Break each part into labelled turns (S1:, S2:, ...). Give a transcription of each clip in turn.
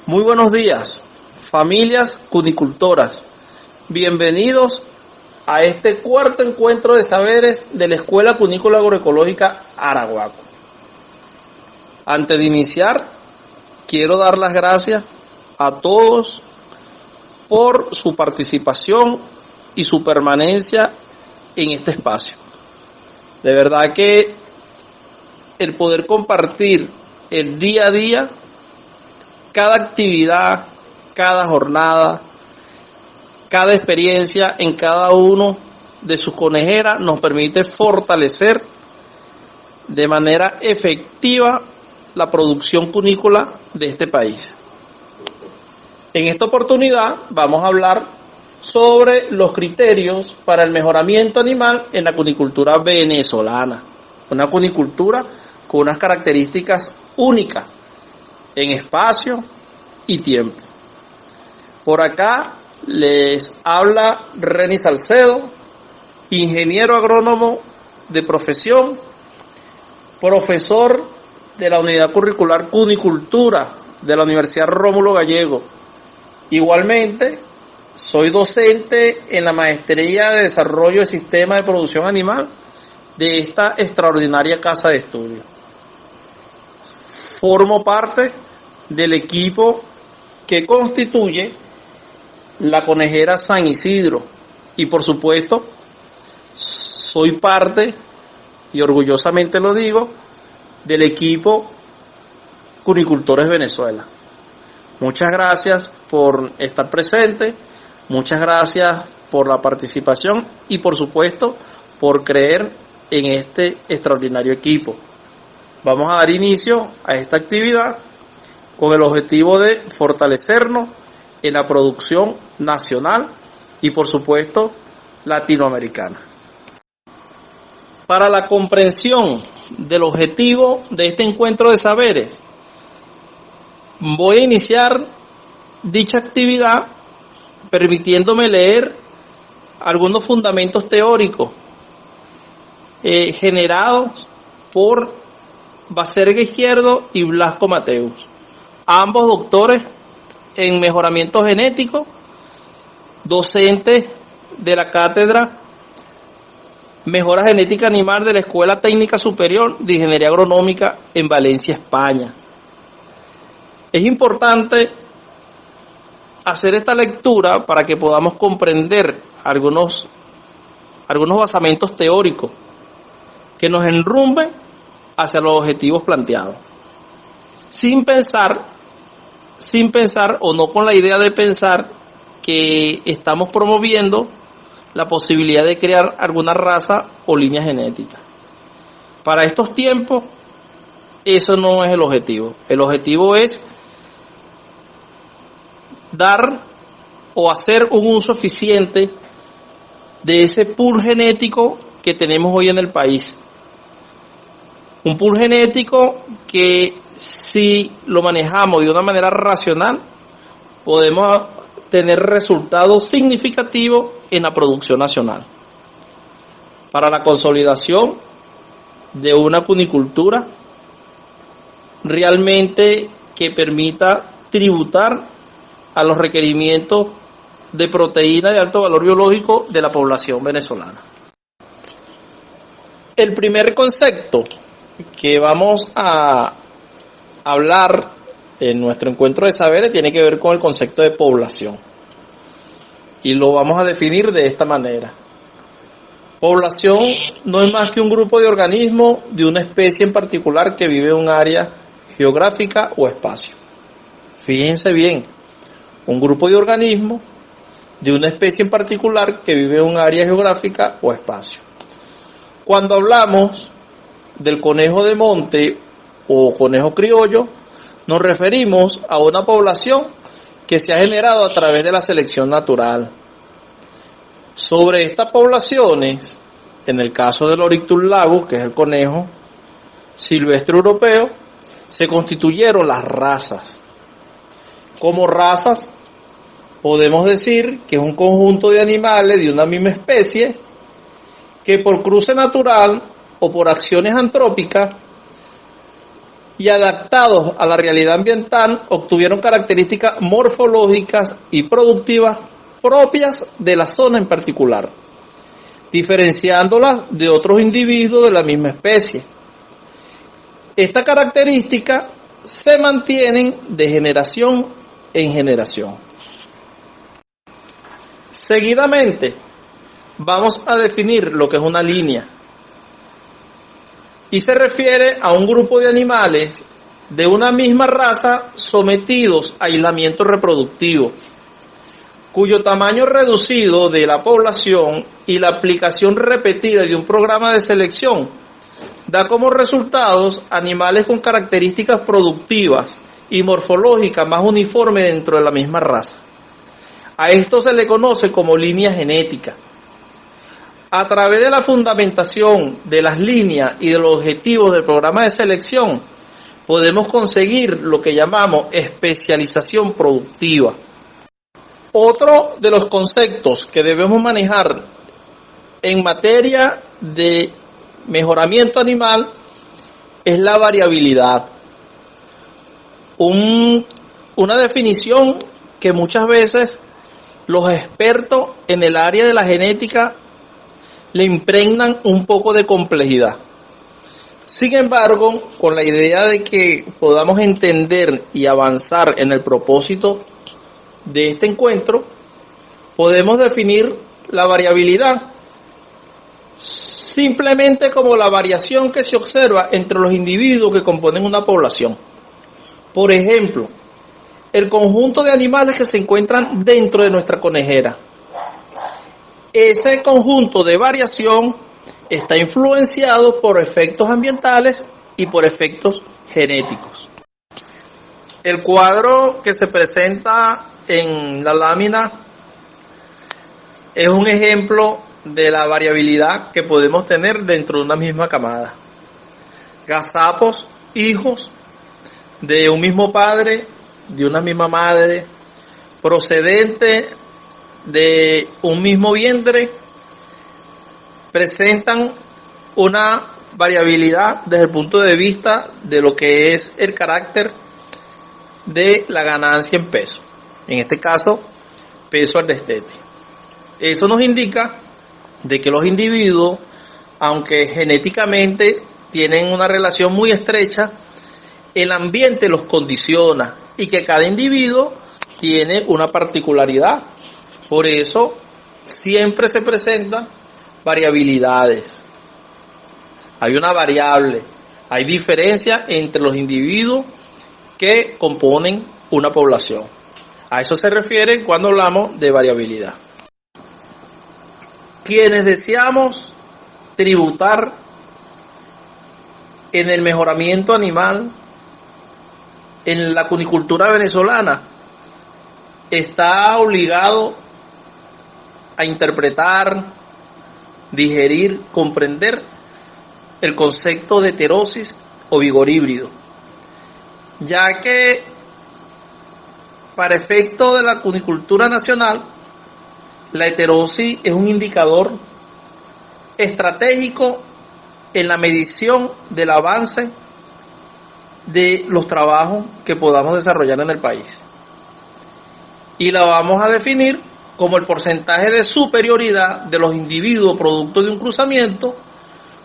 S1: Muy buenos días, familias cunicultoras. Bienvenidos a este cuarto encuentro de saberes de la Escuela Cunícola Agroecológica Araguaco. Antes de iniciar, quiero dar las gracias a todos por su participación y su permanencia en este espacio. De verdad que el poder compartir el día a día, cada actividad, cada jornada, cada experiencia en cada uno de sus conejeras nos permite fortalecer de manera efectiva la producción cunícola de este país. En esta oportunidad vamos a hablar sobre los criterios para el mejoramiento animal en la cunicultura venezolana, una cunicultura con unas características únicas en espacio y tiempo. Por acá les habla Reni Salcedo, ingeniero agrónomo de profesión, profesor de la Unidad Curricular Cunicultura de la Universidad Rómulo Gallego. Igualmente, soy docente en la Maestría de Desarrollo de Sistemas de Producción Animal de esta extraordinaria casa de estudio. Formo parte del equipo que constituye la conejera San Isidro y, por supuesto, soy parte, y orgullosamente lo digo, del equipo Cunicultores Venezuela. Muchas gracias por estar presente, muchas gracias por la participación y, por supuesto, por creer en este extraordinario equipo. Vamos a dar inicio a esta actividad con el objetivo de fortalecernos en la producción nacional y, por supuesto, latinoamericana. Para la comprensión del objetivo de este encuentro de saberes, voy a iniciar dicha actividad permitiéndome leer algunos fundamentos teóricos generados por Baserga Izquierdo y Blasco Mateus, ambos doctores en mejoramiento genético, docentes de la cátedra Mejora Genética Animal de la Escuela Técnica Superior de Ingeniería Agronómica en Valencia, España. Es importante hacer esta lectura para que podamos comprender algunos basamentos teóricos que nos enrumben hacia los objetivos planteados, sin pensar o no con la idea de pensar que estamos promoviendo la posibilidad de crear alguna raza o línea genética. Para estos tiempos, eso no es el objetivo. El objetivo es dar o hacer un uso eficiente de ese pool genético que tenemos hoy en el país. Un pool genético que, si lo manejamos de una manera racional, podemos tener resultados significativos en la producción nacional. Para la consolidación de una cunicultura realmente que permita tributar a los requerimientos de proteína de alto valor biológico de la población venezolana. El primer concepto que vamos a hablar en nuestro encuentro de saberes tiene que ver con el concepto de población, y lo vamos a definir de esta manera. Población no es más que un grupo de organismos de una especie en particular que vive en un área geográfica o espacio. Fíjense bien, un grupo de organismos de una especie en particular que vive en un área geográfica o espacio. Cuando hablamos del conejo de monte o conejo criollo, nos referimos a una población que se ha generado a través de la selección natural. Sobre estas poblaciones, en el caso del Oryctus lagus, que es el conejo silvestre europeo, se constituyeron las razas. Como razas, podemos decir que es un conjunto de animales de una misma especie que, por cruce natural o por acciones antrópicas, y adaptados a la realidad ambiental, obtuvieron características morfológicas y productivas propias de la zona en particular, diferenciándolas de otros individuos de la misma especie. Estas características se mantienen de generación en generación. Seguidamente, vamos a definir lo que es una línea, y se refiere a un grupo de animales de una misma raza sometidos a aislamiento reproductivo, cuyo tamaño reducido de la población y la aplicación repetida de un programa de selección da como resultados animales con características productivas y morfológicas más uniformes dentro de la misma raza. A esto se le conoce como línea genética. A través de la fundamentación de las líneas y de los objetivos del programa de selección, podemos conseguir lo que llamamos especialización productiva. Otro de los conceptos que debemos manejar en materia de mejoramiento animal es la variabilidad. Una definición que muchas veces los expertos en el área de la genética le impregnan un poco de complejidad. Sin embargo, con la idea de que podamos entender y avanzar en el propósito de este encuentro, podemos definir la variabilidad simplemente como la variación que se observa entre los individuos que componen una población. Por ejemplo, el conjunto de animales que se encuentran dentro de nuestra conejera. Ese conjunto de variación está influenciado por efectos ambientales y por efectos genéticos. El cuadro que se presenta en la lámina es un ejemplo de la variabilidad que podemos tener dentro de una misma camada. Gazapos, hijos de un mismo padre, de una misma madre, procedente de un mismo vientre, presentan una variabilidad desde el punto de vista de lo que es el carácter de la ganancia en peso, en este caso peso al destete. Eso nos indica de que los individuos, aunque genéticamente tienen una relación muy estrecha, el ambiente los condiciona y que cada individuo tiene una particularidad. Por eso siempre se presentan variabilidades. Hay una variable, hay diferencia entre los individuos que componen una población. A eso se refiere cuando hablamos de variabilidad. Quienes deseamos tributar en el mejoramiento animal, en la cunicultura venezolana, está obligado a interpretar, digerir, comprender el concepto de heterosis o vigor híbrido, ya que para efecto de la cunicultura nacional, la heterosis es un indicador estratégico en la medición del avance de los trabajos que podamos desarrollar en el país. Y la vamos a definir como el porcentaje de superioridad de los individuos producto de un cruzamiento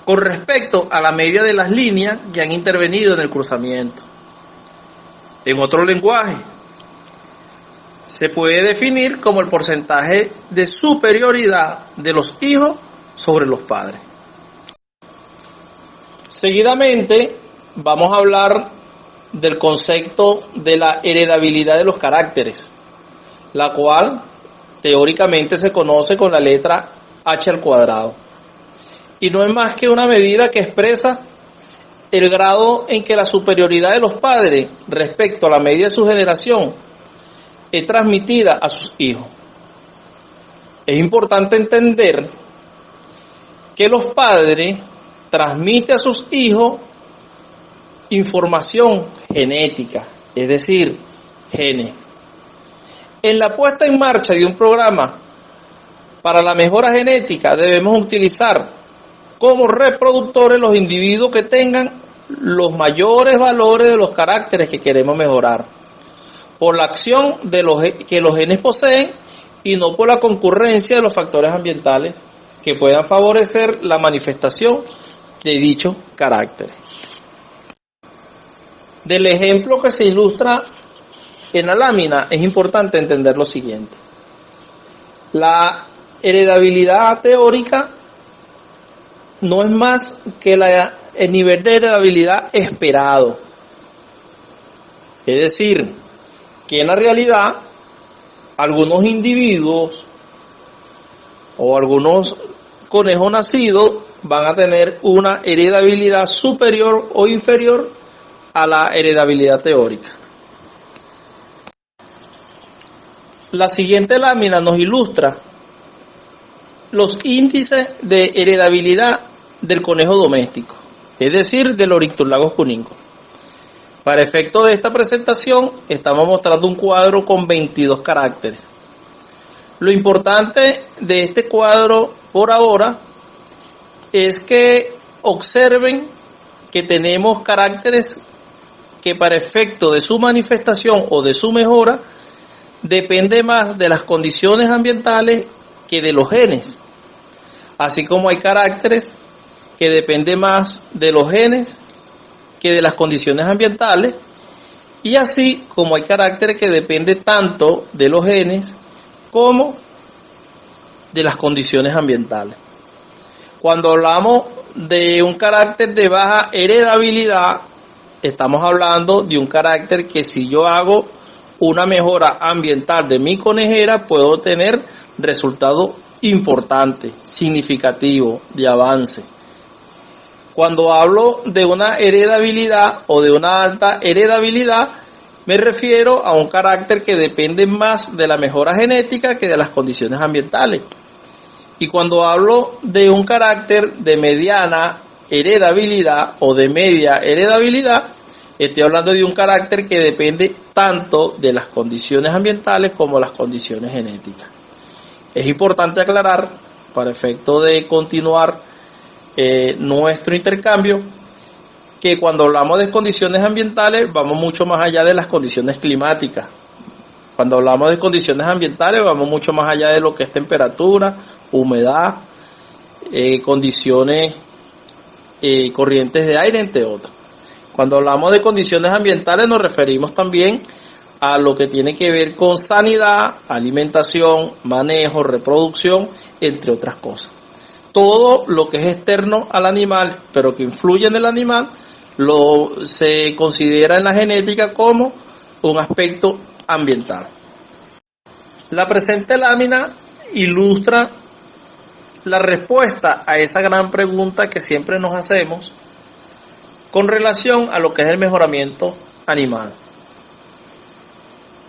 S1: con respecto a la media de las líneas que han intervenido en el cruzamiento. En otro lenguaje, se puede definir como el porcentaje de superioridad de los hijos sobre los padres. Seguidamente, vamos a hablar del concepto de la heredabilidad de los caracteres, la cual teóricamente se conoce con la letra H al cuadrado. Y no es más que una medida que expresa el grado en que la superioridad de los padres respecto a la media de su generación es transmitida a sus hijos. Es importante entender que los padres transmiten a sus hijos información genética, es decir, genes. En la puesta en marcha de un programa para la mejora genética debemos utilizar como reproductores los individuos que tengan los mayores valores de los caracteres que queremos mejorar, por la acción que los genes poseen y no por la concurrencia de los factores ambientales que puedan favorecer la manifestación de dichos caracteres. Del ejemplo que se ilustra en la lámina es importante entender lo siguiente. La heredabilidad teórica no es más que el nivel de heredabilidad esperado. Es decir, que en la realidad algunos individuos o algunos conejos nacidos van a tener una heredabilidad superior o inferior a la heredabilidad teórica. La siguiente lámina nos ilustra los índices de heredabilidad del conejo doméstico, es decir, del Oryctolagus cuniculatus. Para efecto de esta presentación, estamos mostrando un cuadro con 22 caracteres. Lo importante de este cuadro por ahora es que observen que tenemos caracteres que para efecto de su manifestación o de su mejora depende más de las condiciones ambientales que de los genes, así como hay caracteres que dependen más de los genes que de las condiciones ambientales, y así como hay caracteres que dependen tanto de los genes como de las condiciones ambientales. Cuando hablamos de un carácter de baja heredabilidad, estamos hablando de un carácter que si yo hago una mejora ambiental de mi conejera, puedo tener resultados importantes, significativos, de avance. Cuando hablo de una heredabilidad o de una alta heredabilidad, me refiero a un carácter que depende más de la mejora genética que de las condiciones ambientales. Y cuando hablo de un carácter de mediana heredabilidad o de media heredabilidad, estoy hablando de un carácter que depende tanto de las condiciones ambientales como las condiciones genéticas. Es importante aclarar, para efecto de continuar nuestro intercambio, que cuando hablamos de condiciones ambientales vamos mucho más allá de las condiciones climáticas. Cuando hablamos de condiciones ambientales vamos mucho más allá de lo que es temperatura, humedad, condiciones, corrientes de aire, entre otras. Cuando hablamos de condiciones ambientales nos referimos también a lo que tiene que ver con sanidad, alimentación, manejo, reproducción, entre otras cosas. Todo lo que es externo al animal, pero que influye en el animal, se considera en la genética como un aspecto ambiental. La presente lámina ilustra la respuesta a esa gran pregunta que siempre nos hacemos con relación a lo que es el mejoramiento animal.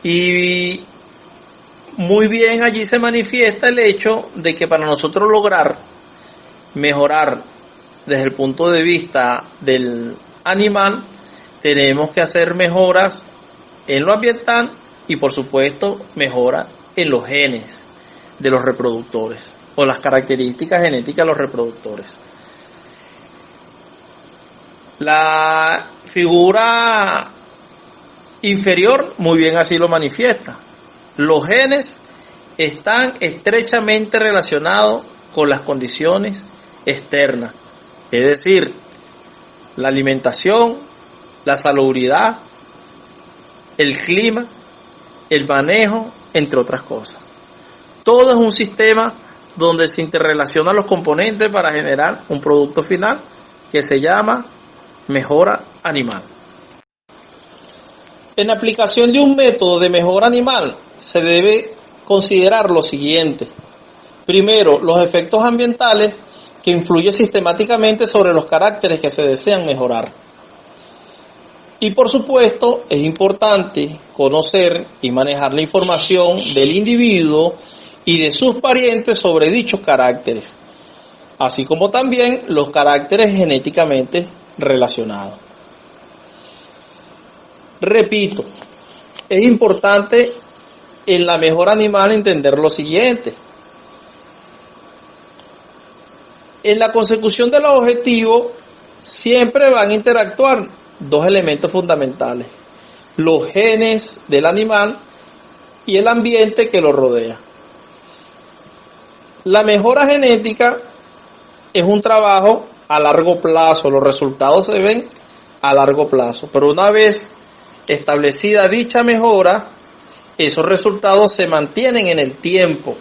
S1: Y muy bien allí se manifiesta el hecho de que para nosotros lograr mejorar desde el punto de vista del animal, tenemos que hacer mejoras en lo ambiental y por supuesto mejoras en los genes de los reproductores o las características genéticas de los reproductores. La figura inferior muy bien así lo manifiesta. Los genes están estrechamente relacionados con las condiciones externas, es decir, la alimentación, la salubridad, el clima, el manejo, entre otras cosas. Todo es un sistema donde se interrelacionan los componentes para generar un producto final que se llama mejora animal. En la aplicación de un método de mejora animal se debe considerar lo siguiente. Primero, los efectos ambientales que influyen sistemáticamente sobre los caracteres que se desean mejorar. Y por supuesto, es importante conocer y manejar la información del individuo y de sus parientes sobre dichos caracteres, así como también los caracteres genéticamente relacionados. Repito, es importante en la mejora animal entender lo siguiente. En la consecución de los objetivos siempre van a interactuar dos elementos fundamentales: los genes del animal y el ambiente que lo rodea. La mejora genética es un trabajo a largo plazo, los resultados se ven a largo plazo, pero una vez establecida dicha mejora, esos resultados se mantienen en el tiempo,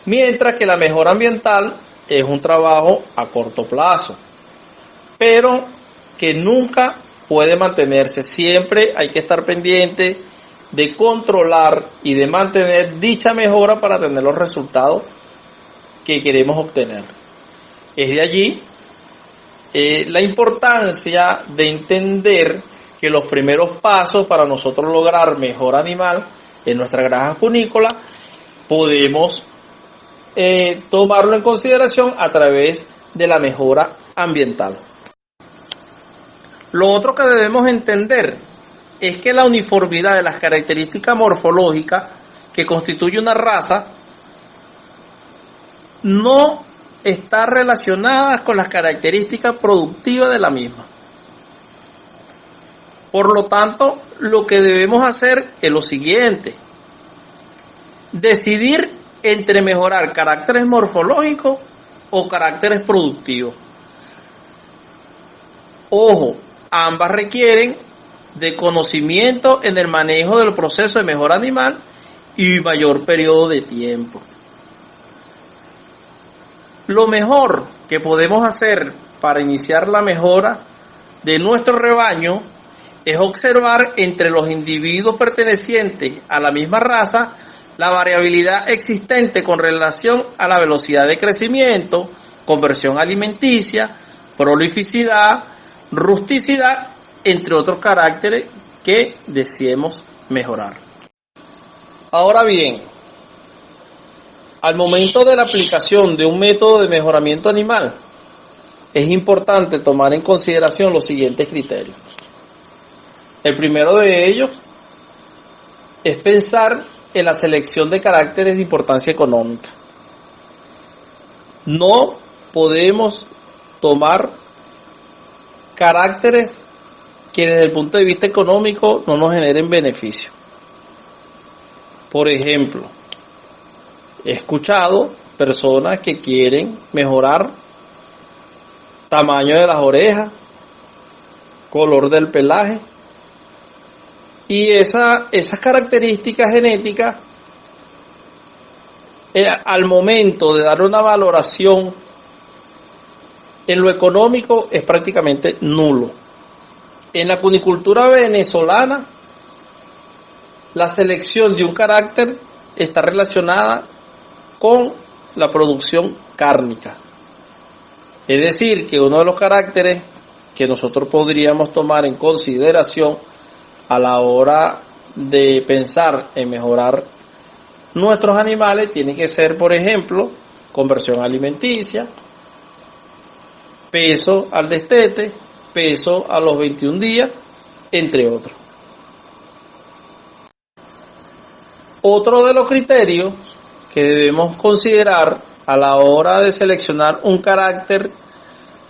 S1: mientras que la mejora ambiental es un trabajo a corto plazo, pero que nunca puede mantenerse. Siempre hay que estar pendiente de controlar y de mantener dicha mejora para tener los resultados que queremos obtener. Es de allí la importancia de entender que los primeros pasos para nosotros lograr mejor animal en nuestra granja cunícola podemos tomarlo en consideración a través de la mejora ambiental. Lo otro que debemos entender es que la uniformidad de las características morfológicas que constituye una raza no está relacionada con las características productivas de la misma. Por lo tanto, lo que debemos hacer es lo siguiente: decidir entre mejorar caracteres morfológicos o caracteres productivos. Ojo, ambas requieren de conocimiento en el manejo del proceso de mejora animal y mayor periodo de tiempo. Lo mejor que podemos hacer para iniciar la mejora de nuestro rebaño es observar entre los individuos pertenecientes a la misma raza la variabilidad existente con relación a la velocidad de crecimiento, conversión alimenticia, prolificidad, rusticidad, entre otros caracteres que deseemos mejorar. Ahora bien, al momento de la aplicación de un método de mejoramiento animal, es importante tomar en consideración los siguientes criterios. El primero de ellos es pensar en la selección de caracteres de importancia económica. No podemos tomar caracteres que desde el punto de vista económico no nos generen beneficio. Por ejemplo, he escuchado personas que quieren mejorar tamaño de las orejas, color del pelaje, y esas características genéticas, al momento de dar una valoración en lo económico, es prácticamente nulo. En la cunicultura venezolana, la selección de un carácter está relacionada con la producción cárnica. Es decir, que uno de los caracteres que nosotros podríamos tomar en consideración a la hora de pensar en mejorar nuestros animales tiene que ser, por ejemplo, conversión alimenticia, peso al destete, peso a los 21 días, entre otros. Otro de los criterios que debemos considerar a la hora de seleccionar un carácter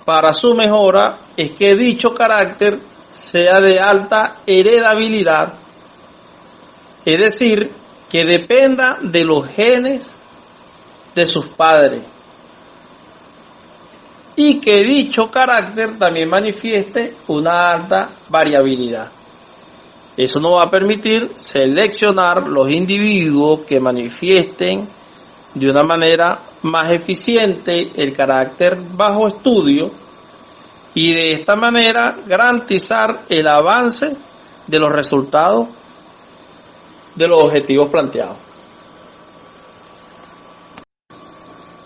S1: para su mejora es que dicho carácter sea de alta heredabilidad, es decir, que dependa de los genes de sus padres y que dicho carácter también manifieste una alta variabilidad. Eso nos va a permitir seleccionar los individuos que manifiesten de una manera más eficiente el carácter bajo estudio y de esta manera garantizar el avance de los resultados de los objetivos planteados.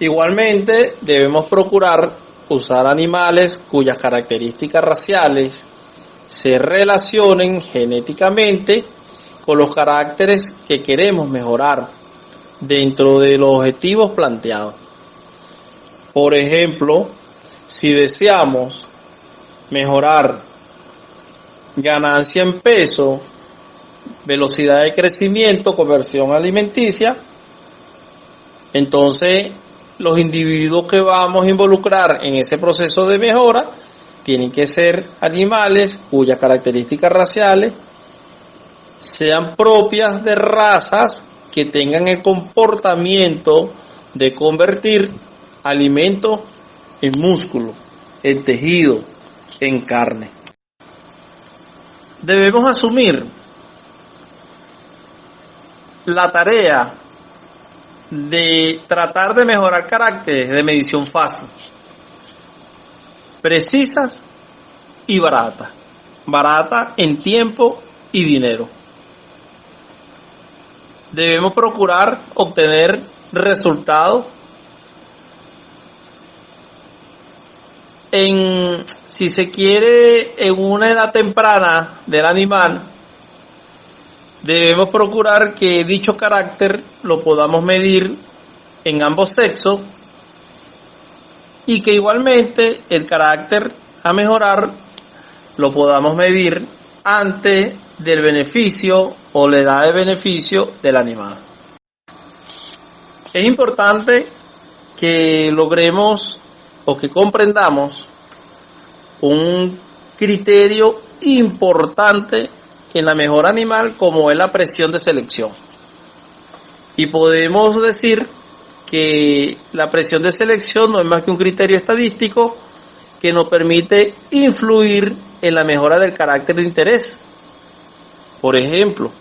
S1: Igualmente, debemos procurar usar animales cuyas características raciales se relacionen genéticamente con los caracteres que queremos mejorar dentro de los objetivos planteados. Por ejemplo, si deseamos mejorar ganancia en peso, velocidad de crecimiento, conversión alimenticia, entonces los individuos que vamos a involucrar en ese proceso de mejora tienen que ser animales cuyas características raciales sean propias de razas que tengan el comportamiento de convertir alimento en músculo, en tejido, en carne. Debemos asumir la tarea de tratar de mejorar caracteres de medición fácil, precisas y baratas. Barata en tiempo y dinero. Debemos procurar obtener resultados si se quiere, en una edad temprana del animal. Debemos procurar que dicho carácter lo podamos medir en ambos sexos y que igualmente el carácter a mejorar lo podamos medir antes del beneficio o la edad de beneficio del animal. Es importante que logremos o que comprendamos un criterio importante en la mejora animal, como es la presión de selección. Y podemos decir que la presión de selección no es más que un criterio estadístico que nos permite influir en la mejora del carácter de interés. Por ejemplo,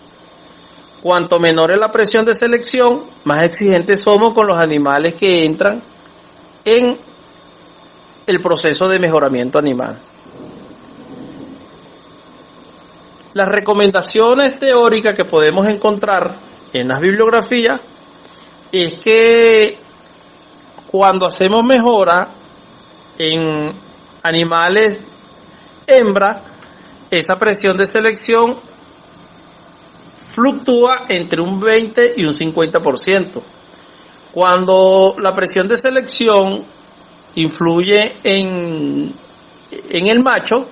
S1: cuanto menor es la presión de selección, más exigentes somos con los animales que entran en el proceso de mejoramiento animal. Las recomendaciones teóricas que podemos encontrar en las bibliografías es que cuando hacemos mejora en animales hembra, esa presión de selección fluctúa entre un 20 y un 50%. Cuando la presión de selección influye en el macho,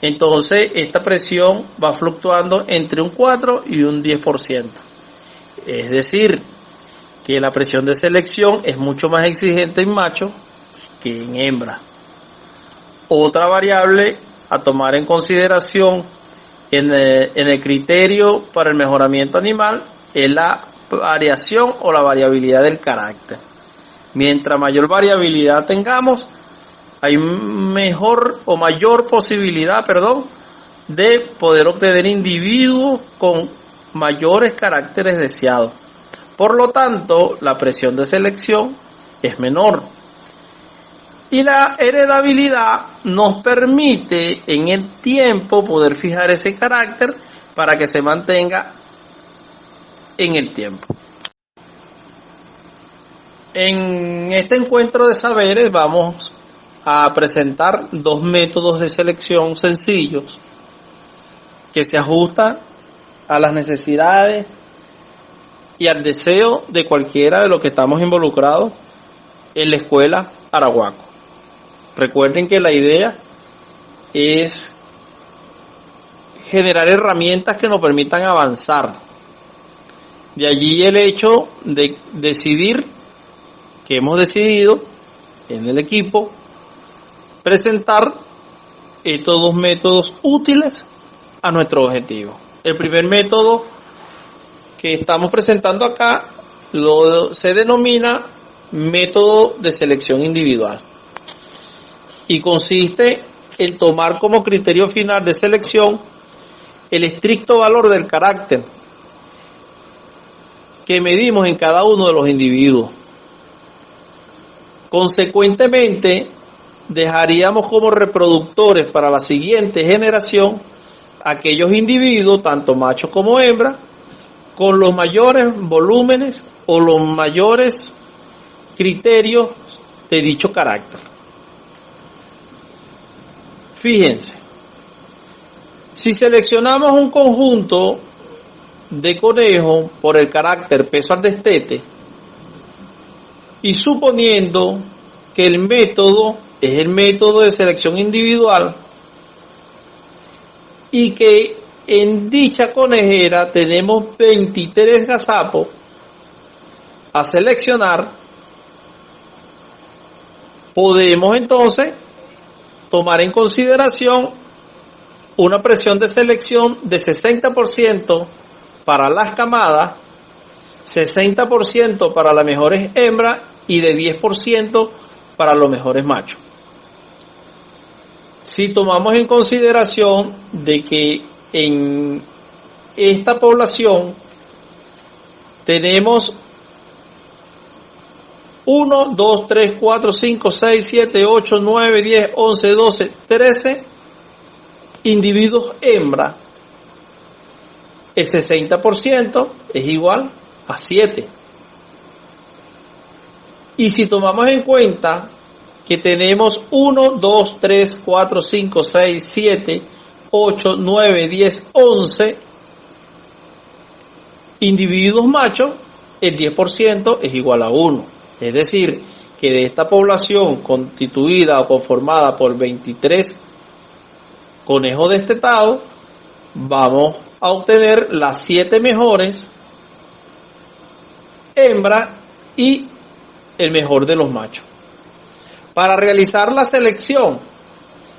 S1: entonces esta presión va fluctuando entre un 4 y un 10%. Es decir, que la presión de selección es mucho más exigente en macho que en hembra. Otra variable a tomar en consideración en el criterio para el mejoramiento animal es la variación o la variabilidad del carácter. Mientras mayor variabilidad tengamos, hay mayor posibilidad, de poder obtener individuos con mayores caracteres deseados. Por lo tanto, la presión de selección es menor. Y la heredabilidad nos permite en el tiempo poder fijar ese carácter para que se mantenga en el tiempo. En este encuentro de saberes vamos a presentar dos métodos de selección sencillos que se ajustan a las necesidades y al deseo de cualquiera de los que estamos involucrados en la escuela Araguaco. Recuerden que la idea es generar herramientas que nos permitan avanzar. De allí el hecho de decidir, que hemos decidido en el equipo, presentar estos dos métodos útiles a nuestro objetivo. El primer método que estamos presentando acá se denomina método de selección individual y consiste en tomar como criterio final de selección el estricto valor del carácter que medimos en cada uno de los individuos. Consecuentemente, dejaríamos como reproductores para la siguiente generación aquellos individuos, tanto machos como hembras, con los mayores volúmenes o los mayores criterios de dicho carácter. Fíjense, si seleccionamos un conjunto de conejos por el carácter peso al destete y suponiendo que el método es el método de selección individual y que en dicha conejera tenemos 23 gazapos a seleccionar, podemos entonces tomar en consideración una presión de selección de 60% para las camadas, 60% para las mejores hembras y de 10% para los mejores machos. Si tomamos en consideración de que en esta población tenemos 1, 2, 3, 4, 5, 6, 7, 8, 9, 10, 11, 12, 13 individuos hembra, el 60% es igual a 7. Y si tomamos en cuenta que tenemos 1, 2, 3, 4, 5, 6, 7, 8, 9, 10, 11 individuos machos, el 10% es igual a 1. Es decir, que de esta población constituida o conformada por 23 conejos destetados, vamos a obtener las 7 mejores hembras y el mejor de los machos. Para realizar la selección,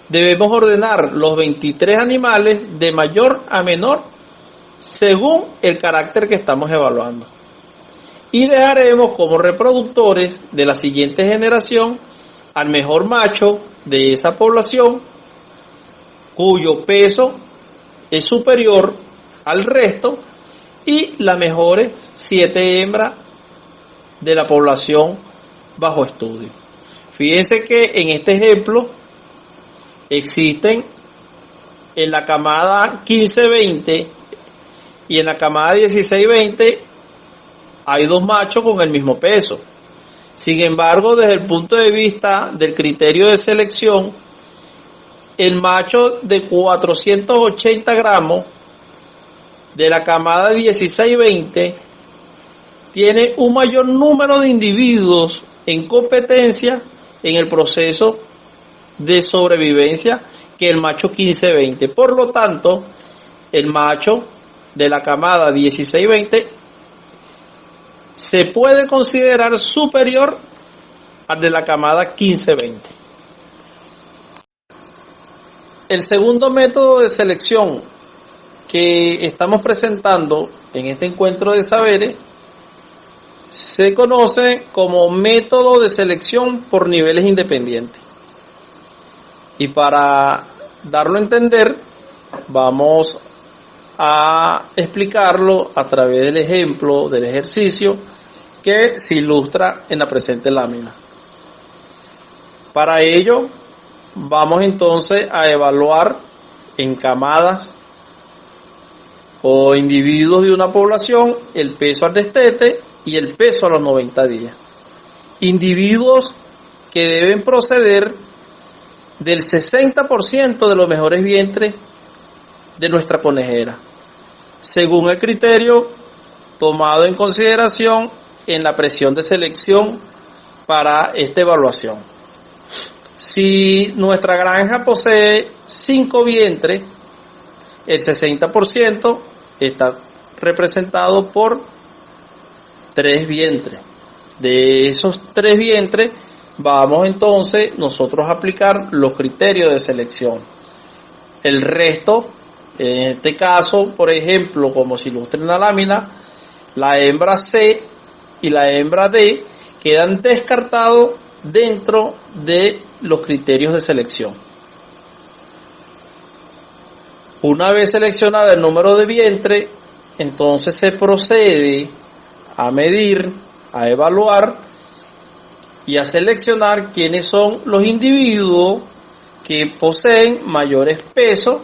S1: debemos ordenar los 23 animales de mayor a menor según el carácter que estamos evaluando. Y dejaremos como reproductores de la siguiente generación al mejor macho de esa población, cuyo peso es superior al resto, y las mejores 7 hembras de la población bajo estudio. Fíjense que en este ejemplo existen en la camada 15-20 y en la camada 16-20 hay 2 machos con el mismo peso. Sin embargo, desde el punto de vista del criterio de selección, el macho de 480 gramos de la camada 16-20 tiene un mayor número de individuos en competencia en el proceso de sobrevivencia que el macho 15-20. Por lo tanto, el macho de la camada 16-20 se puede considerar superior al de la camada 15-20. El segundo método de selección que estamos presentando en este encuentro de saberes se conoce como método de selección por niveles independientes. Y para darlo a entender, vamos a explicarlo a través del ejemplo del ejercicio que se ilustra en la presente lámina. Para ello, vamos entonces a evaluar en camadas o individuos de una población el peso al destete y el peso a los 90 días. Individuos que deben proceder del 60% de los mejores vientres de nuestra conejera, según el criterio tomado en consideración en la presión de selección para esta evaluación. Si nuestra granja posee 5 vientres, el 60% está representado por 3 vientres. De esos 3 vientres vamos entonces nosotros a aplicar los criterios de selección. El resto, en este caso, por ejemplo, como se ilustra en la lámina, la hembra C y la hembra D quedan descartados dentro de los criterios de selección. Una vez seleccionado el número de vientre, entonces se procede a medir, a evaluar y a seleccionar quiénes son los individuos que poseen mayores pesos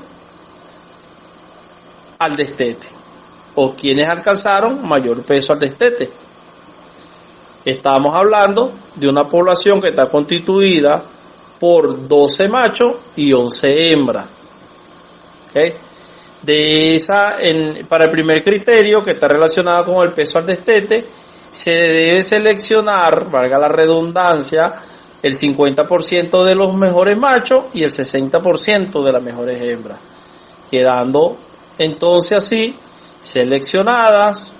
S1: al destete o quienes alcanzaron mayor peso al destete. Estamos hablando de una población que está constituida por 12 machos y 11 hembras. ¿Okay? Para el primer criterio, que está relacionado con el peso al destete, se debe seleccionar, valga la redundancia, el 50% de los mejores machos y el 60% de las mejores hembras, quedando entonces así seleccionadas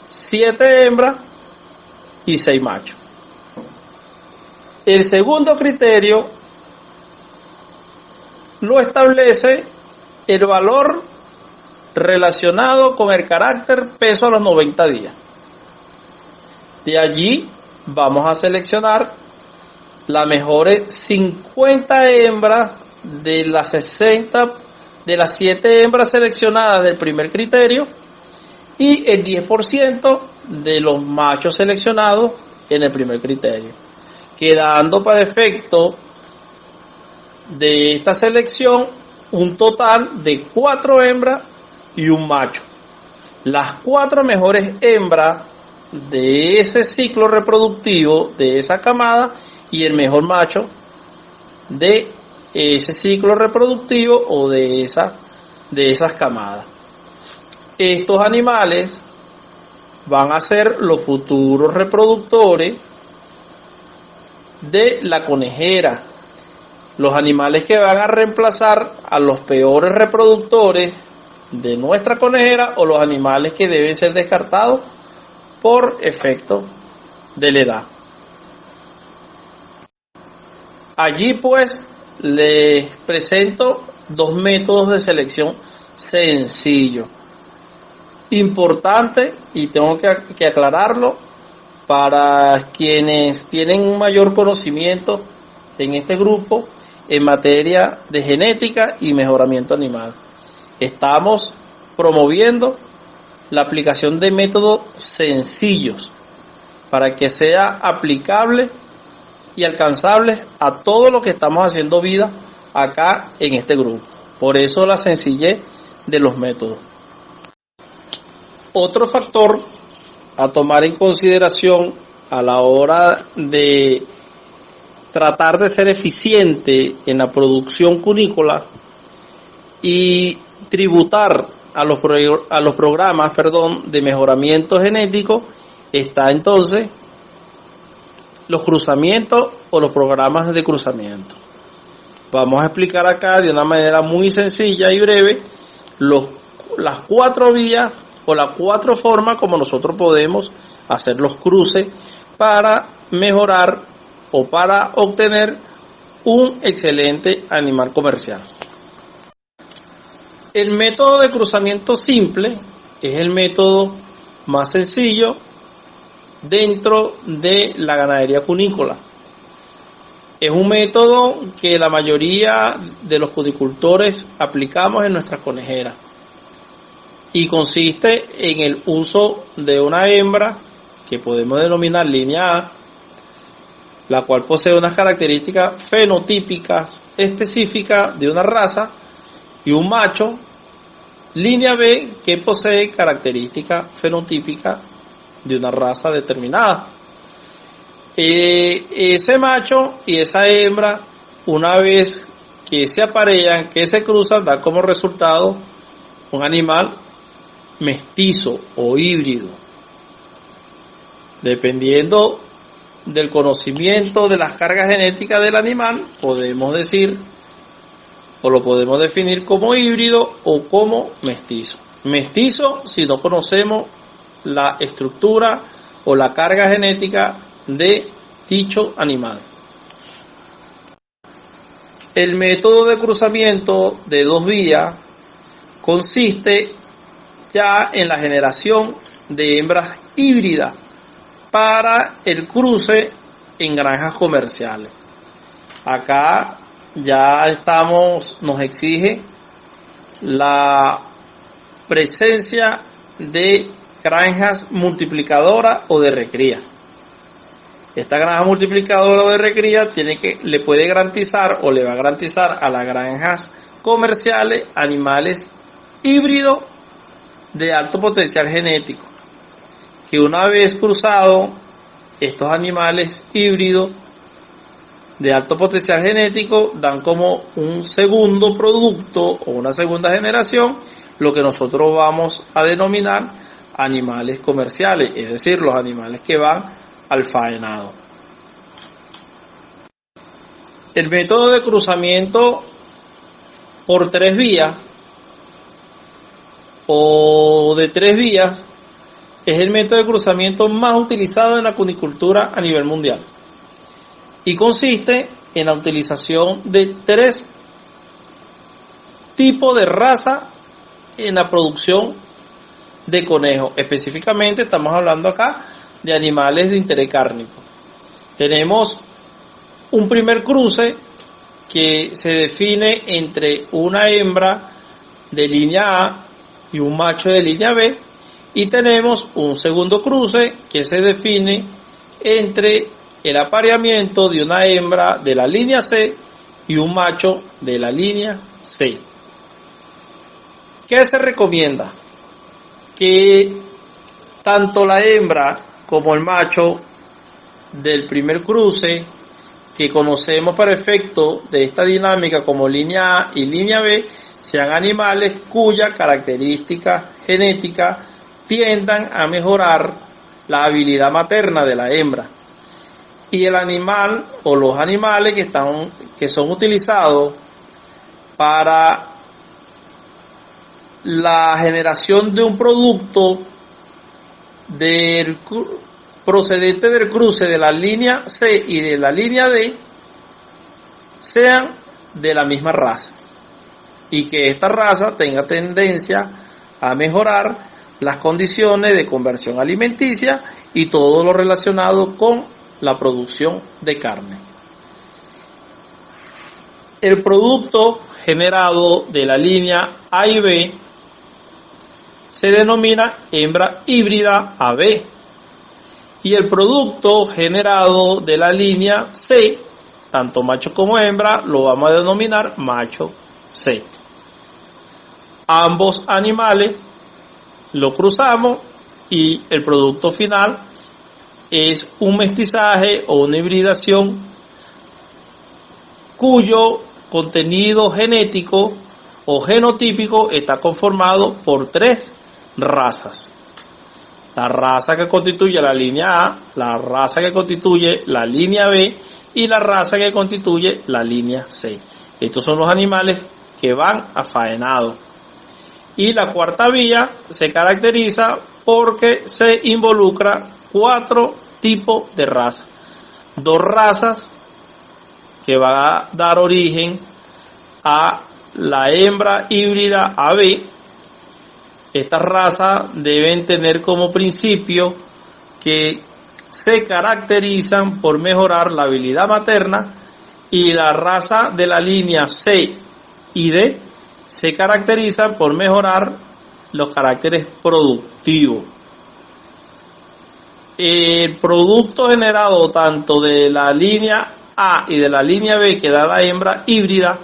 S1: 7 hembras y 6 machos. El segundo criterio lo establece el valor relacionado con el carácter peso a los 90 días. De allí vamos a seleccionar las mejores 50 hembras de las 60, de las 7 hembras seleccionadas del primer criterio y el 10% de los machos seleccionados en el primer criterio, quedando para efecto de esta selección un total de 4 hembras y un macho. Las 4 mejores hembras de ese ciclo reproductivo, de esa camada, y el mejor macho de ese ciclo reproductivo o de esas camadas. Estos animales van a ser los futuros reproductores de la conejera, los animales que van a reemplazar a los peores reproductores de nuestra conejera o los animales que deben ser descartados por efecto de la edad. Allí pues les presento 2 métodos de selección sencillos, importante, y tengo que aclararlo para quienes tienen un mayor conocimiento en este grupo en materia de genética y mejoramiento animal. Estamos promoviendo la aplicación de métodos sencillos para que sea aplicable y alcanzable a todo lo que estamos haciendo vida acá en este grupo. Por eso la sencillez de los métodos. Otro factor a tomar en consideración a la hora de tratar de ser eficiente en la producción cunícola y tributar a los programas de mejoramiento genético está entonces los cruzamientos o los programas de cruzamiento. Vamos a explicar acá de una manera muy sencilla y breve las 4 vías o las 4 formas como nosotros podemos hacer los cruces para mejorar o para obtener un excelente animal comercial. El método de cruzamiento simple es el método más sencillo dentro de la ganadería cunícola. Es un método que la mayoría de los cunicultores aplicamos en nuestras conejeras y consiste en el uso de una hembra que podemos denominar línea A, la cual posee unas características fenotípicas específicas de una raza, y un macho línea B que posee características fenotípicas de una raza determinada. Ese macho y esa hembra, una vez que se aparean, que se cruzan, da como resultado un animal mestizo o híbrido. Dependiendo del conocimiento de las cargas genéticas del animal, podemos decir o lo podemos definir como híbrido o como mestizo. Mestizo si no conocemos la estructura o la carga genética de dicho animal. El método de cruzamiento de 2 vías consiste ya en la generación de hembras híbridas para el cruce en granjas comerciales. Acá ya nos exige la presencia de granjas multiplicadoras o de recría. Esta granja multiplicadora o de recría le puede garantizar o le va a garantizar a las granjas comerciales animales híbridos de alto potencial genético, que una vez cruzados estos animales híbridos de alto potencial genético dan como un segundo producto o una segunda generación, lo que nosotros vamos a denominar animales comerciales, es decir, los animales que van al faenado. El método de cruzamiento por 3 vías o de 3 vías es el método de cruzamiento más utilizado en la cunicultura a nivel mundial y consiste en la utilización de 3 tipo de raza en la producción de conejos. Específicamente estamos hablando acá de animales de interés cárnico. Tenemos un primer cruce que se define entre una hembra de línea A y un macho de línea B, y tenemos un segundo cruce que se define entre el apareamiento de una hembra de la línea C y un macho de la línea C. ¿Qué se recomienda? Que tanto la hembra como el macho del primer cruce, que conocemos para efecto de esta dinámica como línea A y línea B, sean animales cuya característica genética tiendan a mejorar la habilidad materna de la hembra, y el animal o los animales que son utilizados para la generación de un producto procedente del cruce de la línea C y de la línea D sean de la misma raza, y que esta raza tenga tendencia a mejorar las condiciones de conversión alimenticia y todo lo relacionado con la producción de carne. El producto generado de la línea A y B se denomina hembra híbrida AB, y el producto generado de la línea C, tanto macho como hembra, lo vamos a denominar macho C. Ambos animales lo cruzamos y el producto final es un mestizaje o una hibridación cuyo contenido genético o genotípico está conformado por 3 razas. La raza que constituye la línea A, la raza que constituye la línea B y la raza que constituye la línea C. Estos son los animales que van a faenado. Y la cuarta vía se caracteriza porque se involucra 4 tipos de razas. 2 razas que van a dar origen a la hembra híbrida AB. Estas razas deben tener como principio que se caracterizan por mejorar la habilidad materna, y la raza de la línea C y D se caracterizan por mejorar los caracteres productivos. El producto generado tanto de la línea A y de la línea B, que da la hembra híbrida,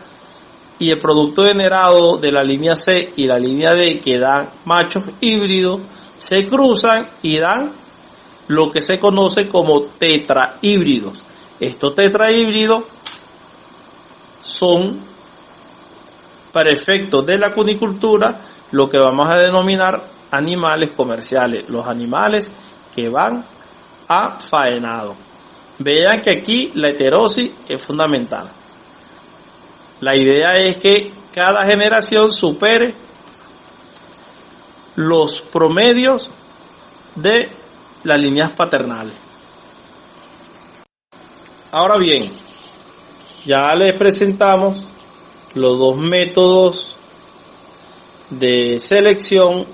S1: y el producto generado de la línea C y la línea D, que dan machos híbridos, se cruzan y dan lo que se conoce como tetrahíbridos. Estos tetrahíbridos son, para efectos de la cunicultura, lo que vamos a denominar animales comerciales, los animales que van a faenado. Vean que aquí la heterosis es fundamental. La idea es que cada generación supere los promedios de las líneas paternales. Ahora bien, ya les presentamos los 2 métodos de selección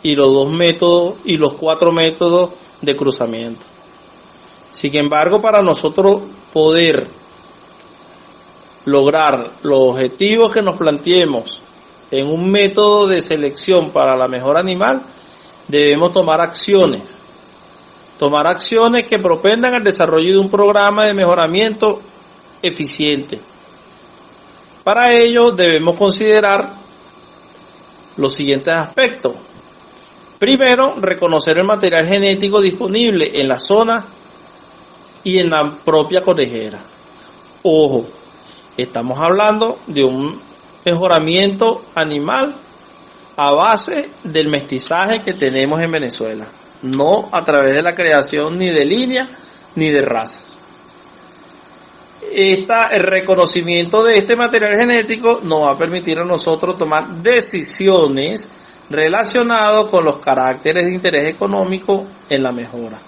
S1: y los 2 métodos y los 4 métodos de cruzamiento. Sin embargo, para nosotros poder lograr los objetivos que nos planteemos en un método de selección para la mejor animal, debemos tomar acciones que propendan al desarrollo de un programa de mejoramiento eficiente. Para ello debemos considerar los siguientes aspectos. Primero, reconocer el material genético disponible en la zona y en la propia conejera. Ojo, estamos hablando de un mejoramiento animal a base del mestizaje que tenemos en Venezuela, no a través de la creación ni de líneas ni de razas. El reconocimiento de este material genético nos va a permitir a nosotros tomar decisiones relacionadas con los caracteres de interés económico en la mejora.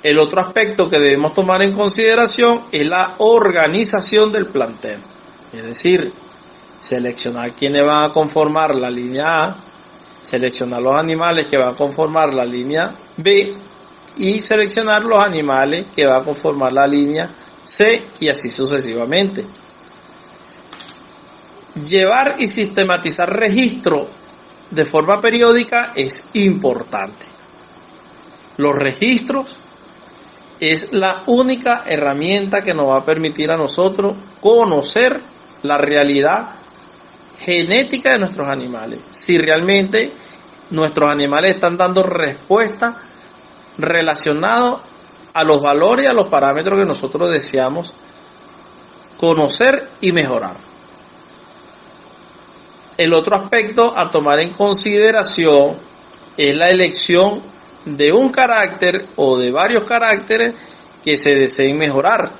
S1: El otro aspecto que debemos tomar en consideración es la organización del plantel. Es decir, seleccionar quiénes van a conformar la línea A, seleccionar los animales que van a conformar la línea B y seleccionar los animales que van a conformar la línea C y así sucesivamente. Llevar y sistematizar registro de forma periódica es importante. Los registros es la única herramienta que nos va a permitir a nosotros conocer la realidad genética de nuestros animales. Si realmente nuestros animales están dando respuesta relacionados a los valores y a los parámetros que nosotros deseamos conocer y mejorar. El otro aspecto a tomar en consideración es la elección de un carácter o de varios caracteres que se deseen mejorar.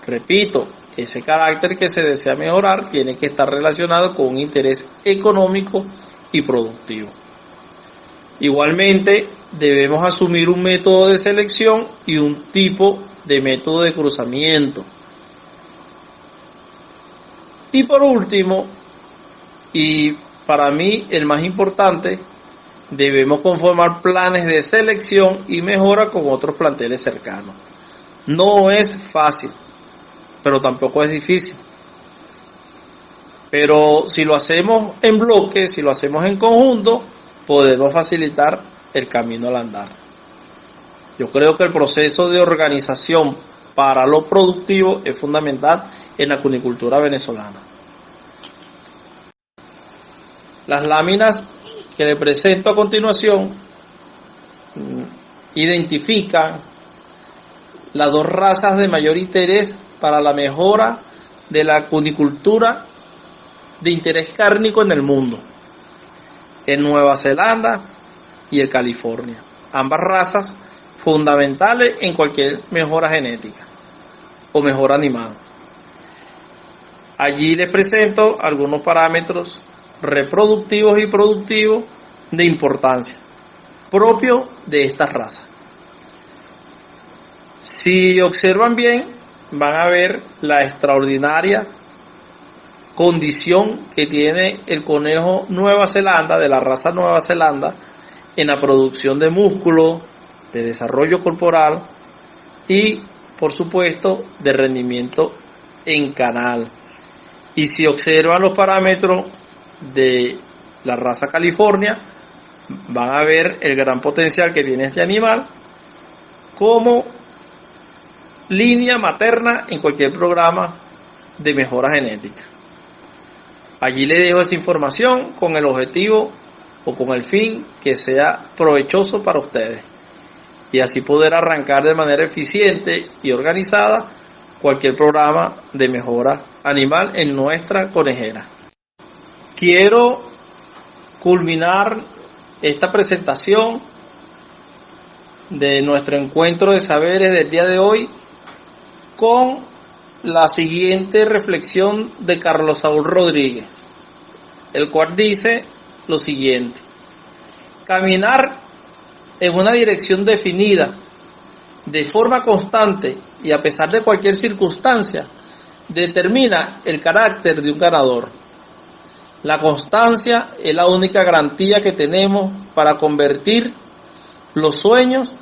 S1: Repito, ese carácter que se desea mejorar tiene que estar relacionado con un interés económico y productivo. Igualmente, debemos asumir un método de selección y un tipo de método de cruzamiento. Y por último, y para mí el más importante, debemos conformar planes de selección y mejora con otros planteles cercanos. No es fácil, pero tampoco es difícil. Pero si lo hacemos en bloque, si lo hacemos en conjunto, podemos facilitar el camino al andar. Yo creo que el proceso de organización para lo productivo es fundamental en la cunicultura venezolana. Las láminas que le presento a continuación identifican las dos razas de mayor interés para la mejora de la cunicultura de interés cárnico en el mundo, en Nueva Zelanda y en California. Ambas razas fundamentales en cualquier mejora genética o mejora animal. Allí les presento algunos parámetros reproductivos y productivos de importancia propios de estas razas. Si observan bien, van a ver la extraordinaria condición que tiene el conejo Nueva Zelanda, de la raza Nueva Zelanda, en la producción de músculo, de desarrollo corporal y, por supuesto, de rendimiento en canal. Y si observan los parámetros de la raza California, van a ver el gran potencial que tiene este animal como línea materna en cualquier programa de mejora genética. Allí les dejo esa información con el objetivo o con el fin que sea provechoso para ustedes y así poder arrancar de manera eficiente y organizada cualquier programa de mejora animal en nuestra conejera. Quiero culminar esta presentación de nuestro encuentro de saberes del día de hoy con la siguiente reflexión de Carlos Saúl Rodríguez, el cual dice lo siguiente: caminar en una dirección definida, de forma constante y a pesar de cualquier circunstancia, determina el carácter de un ganador. La constancia es la única garantía que tenemos para convertir los sueños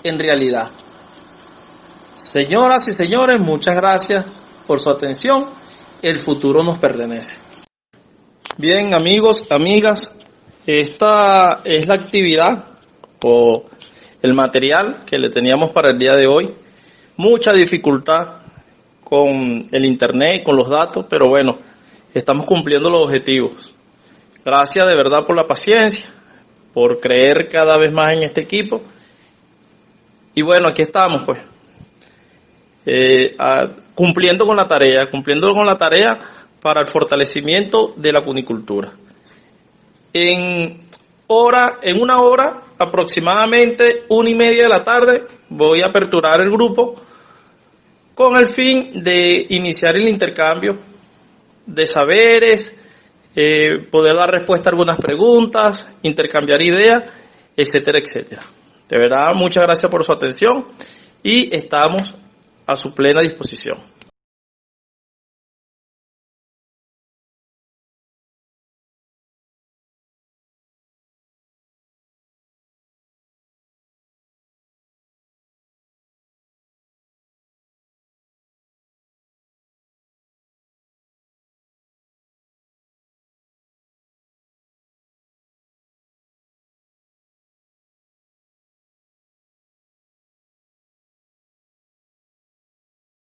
S1: en realidad. Señoras y señores, muchas gracias por su atención. El futuro nos pertenece. Bien, amigos, amigas, esta es la actividad o el material que le teníamos para el día de hoy. Mucha dificultad con el internet, con los datos, pero bueno, estamos cumpliendo los objetivos. Gracias de verdad por la paciencia, por creer cada vez más en este equipo. Y bueno, aquí estamos pues, cumpliendo con la tarea para el fortalecimiento de la cunicultura. En una hora, aproximadamente 1:30 de la tarde, voy a aperturar el grupo con el fin de iniciar el intercambio de saberes, poder dar respuesta a algunas preguntas, intercambiar ideas, etcétera, etcétera. De verdad, muchas gracias por su atención y estamos a su plena disposición.